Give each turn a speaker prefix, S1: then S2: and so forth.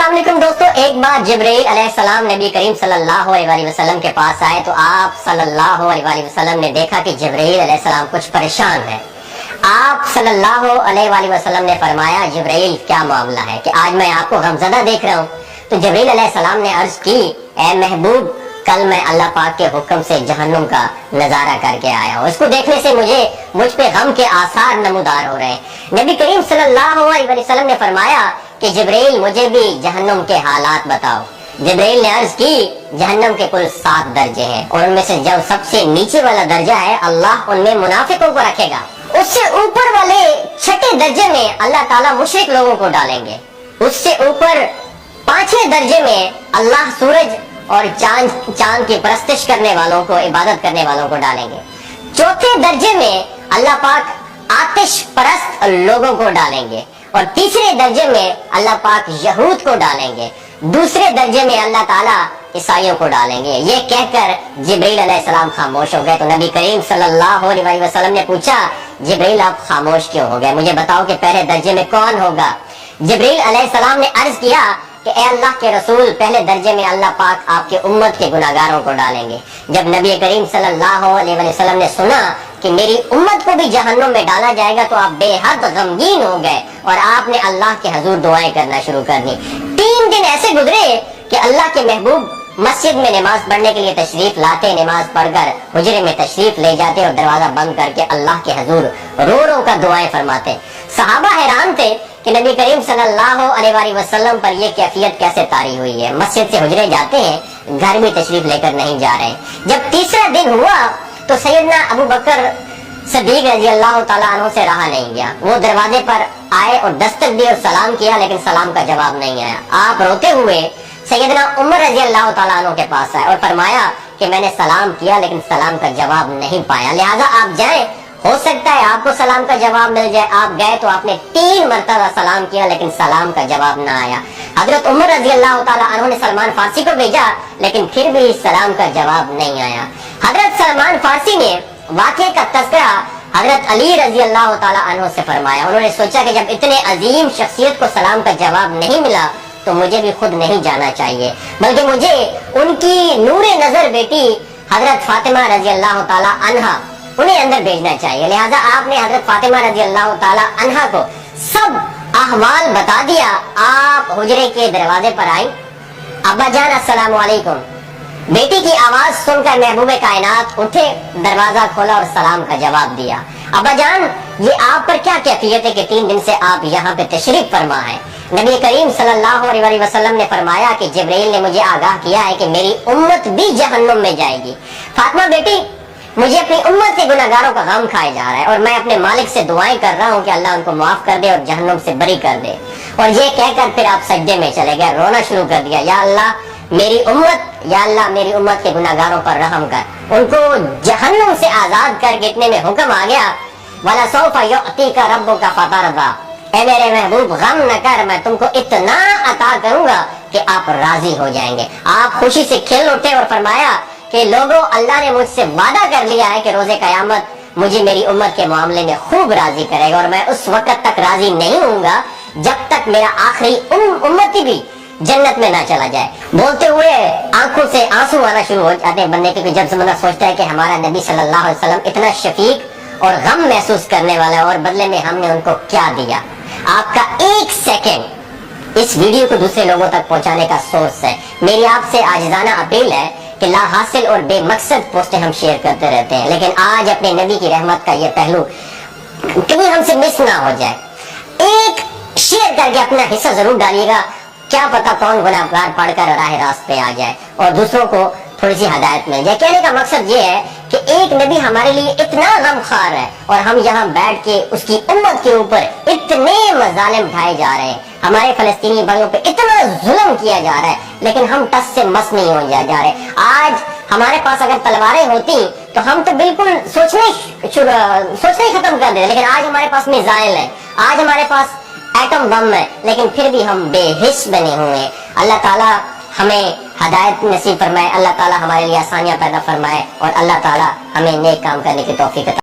S1: अस्सलाम वालेकुम दोस्तों, एक बार जिब्रील अलैहिस्सलाम नबी करीम सल्लल्लाहु अलैहि वसल्लम के पास आए तो आप सल्लल्लाहु अलैहि वसल्लम ने देखा कि जिब्रील अलैहिस्सलाम कुछ परेशान है। आप सल्लल्लाहु अलैहि वसल्लम ने फरमाया, जिब्रील क्या मामला है कि आज मैं आपको गमज़दा देख रहा हूँ। तो जिब्रील अलैहिस्सलाम ने अर्ज की, ए महबूब, कल मैं अल्लाह पाक के हुक्म से जहन्नुम का नजारा करके आया हूँ। इसको देखने से मुझ पे गम के आसार नमूदार हो रहे हैं। नबी करीम सल्लल्लाहु अलैहि वसल्लम ने फरमाया कि जिब्रील, मुझे भी जहन्नुम के हालात बताओ। जिब्रील ने अर्ज की, जहन्नुम के कुल 7 दर्जे हैं और उनमें से जो सबसे नीचे वाला दर्जा है, अल्लाह उनमें मुनाफिकों को रखेगा। उससे ऊपर वाले छठे दर्जे में अल्लाह ताला मुशरिक लोगों को डालेंगे। उससे ऊपर 5वें दर्जे में अल्लाह सूरज और चांद की परस्तिश करने वालों को, इबादत करने वालों को डालेंगे। चौथे दर्जे में अल्लाह पाक आतिश परस्त लोगों को डालेंगे और तीसरे दर्जे में अल्लाह पाक यहूद को डालेंगे। दूसरे दर्जे में अल्लाह ताला ईसाइयों को डालेंगे। ये कहकर जिब्रील अलैहिस्सलाम खामोश हो गए। तो नबी करीम सल्लल्लाहु अलैहि वसल्लम ने पूछा, जिब्रील आप खामोश क्यों हो गए? मुझे बताओ कि पहले दर्जे में कौन होगा? जिब्रील अलैहिस्सलाम ने अर्ज किया कि ए अल्लाह के रसूल, पहले दर्जे में अल्लाह पाक आपके उम्मत के गुनाहगारों को डालेंगे। जब नबी करीम सल्लल्लाहु अलैहि वसल्लम ने सुना कि मेरी उम्मत को भी जहन्नुम में डाला जाएगा तो आप बेहद गमगीन हो गए और आपने अल्लाह के हुजूर दुआएं करना शुरू कर दी। 3 दिन ऐसे गुजरे कि अल्लाह के महबूब मस्जिद में नमाज पढ़ने के लिए तशरीफ लाते, नमाज पढ़कर हुजरे में तशरीफ ले जाते और दरवाजा बंद करके अल्लाह के हुजूर रो रो कर दुआएं फरमाते। सहाबा हैरान थे कि नबी करीम सल्लल्लाहु अलैहि वसल्लम पर यह कैफियत कैसे तारी हुई है। मस्जिद से हुजरे जाते हैं, घर में तशरीफ लेकर नहीं जा रहे। जब तीसरा दिन हुआ तो सैयदना अबू बकर सिद्दीक रज़ी अल्लाह ताला अन्हु से रहा नहीं गया। वो दरवाजे पर आए और दस्तक दी और सलाम किया, लेकिन सलाम का जवाब नहीं आया। आप रोते हुए सैयदना उमर रज़ी अल्लाह ताला अन्हु के पास आए और फरमाया कि मैंने सलाम किया लेकिन सलाम का जवाब नहीं पाया, लिहाजा आप जाएं, हो सकता है आपको सलाम का जवाब मिल जाए। आप गए तो आपने 3 मरतबा सलाम किया लेकिन सलाम का जवाब ना आया। हजरत उमर रज़ी अल्लाह ताला अन्हु ने सलमान फारसी को भेजा, लेकिन फिर भी सलाम का जवाब नहीं आया। हजरत सलमान फारसी ने वाक़े का तज़किरा हजरत अली रज़ी अल्लाह ताला अन्हु से फरमाया। उन्होंने सोचा कि जब इतने अजीम शख्सियत को सलाम का जवाब नहीं मिला तो मुझे भी खुद नहीं जाना चाहिए, बल्कि मुझे उनकी नूरे नजर बेटी हजरत फातिमा रज़ी अल्लाह ताला अन्हा उन्हें अंदर भेजना चाहिए। लिहाजा आपने हजरत फातिमा रज़ी अल्लाह ताला अन्हा को सब अहवाल बता दिया। आप हुजरे के दरवाजे पर आई, अब्बा जान अस्सलाम वालेकुम। बेटी की आवाज सुनकर महबूबे कायनात उठे, दरवाजा खोला और सलाम का जवाब दिया। अब्बा जान, ये आप पर क्या कैफियत है कि 3 दिन से आप यहाँ पे तशरीफ फरमा है? नबी करीम सल्लल्लाहु अलैहि वसल्लम ने फरमाया कि जिब्रील ने मुझे आगाह किया है कि मेरी उम्मत भी जहन्नुम में जाएगी। फातिमा बेटी, मुझे अपनी उम्मत के गुनाहगारों का गम खाया जा रहा है और मैं अपने मालिक से दुआएं कर रहा हूँ कि अल्लाह उनको माफ कर दे और जहन्नुम से बरी कर दे। और ये कहकर फिर आप सजदे में चले गए, रोना शुरू कर दिया, या अल्लाह मेरी उम्मत, या अल्लाह मेरी उम्मत के गुनाहगारों पर रहम कर, उनको जहन्नुम से आजाद कर। इतने में हुक्म आ गया, वला सौफा युअतीका रब्बुका फतरदा, ऐ मेरे महबूब गम न कर, मैं तुमको इतना अता करूंगा कि आप राजी हो जाएंगे। आप खुशी से खिल उठे और फरमाया कि लोगों, अल्लाह ने मुझसे वादा कर लिया है कि रोजे कयामत मुझे मेरी उम्मत के मामले में खूब राजी करेगा और मैं उस वक्त तक राजी नहीं होऊंगा जब तक मेरा आखिरी उम्मती भी जन्नत में ना चला जाए। बोलते हुए आंखों से आंसू आना शुरू हो जाते हैं बंदे के, जब ज़माना सोचता है कि हमारा नबी सल्लल्लाहु अलैहि वसल्लम इतना शफीक और गम महसूस करने वाला है और बदले में हमने उनको क्या दिया। आपका 1 सेकंड इस वीडियो को दूसरे लोगों तक पहुंचाने का सोर्स है। मेरी आपसे आजिज़ाना अपील है कि ला हासिल और बेमकसद पोस्टें हम शेयर करते रहते हैं, लेकिन आज अपने नबी की रहमत का ये पहलू कभी हमसे मिस ना हो जाए। एक शेयर करके अपना हिस्सा जरूर डालिएगा, क्या पता कौन गुनाहगार पढ़कर राह रास्त पे आ जाए और दूसरों को थोड़ी सी हदायत मिल जाए। कहने का मकसद ये है कि एक नबी हमारे लिए इतना गमखार है और हम यहाँ बैठ के उसकी उम्मत के ऊपर इतने मजालिम उठाए जा रहे हैं, हमारे फलस्तीनी भाइयों पे इतना जुल्म किया जा रहा है, लेकिन हम टस से मस नहीं हो जा रहे। आज हमारे पास अगर तलवारें होती तो हम तो बिल्कुल सोचना ही खत्म कर देते, लेकिन आज हमारे पास मिसाइल है, आज हमारे पास एटम बम है, लेकिन फिर भी हम बेहिस बने हुए हैं। अल्लाह ताला हमें हदायत नसीब फरमाए, अल्लाह ताला हमारे लिए आसानियां पैदा फरमाए और अल्लाह ताला हमें नेक काम करने की तौफीक अता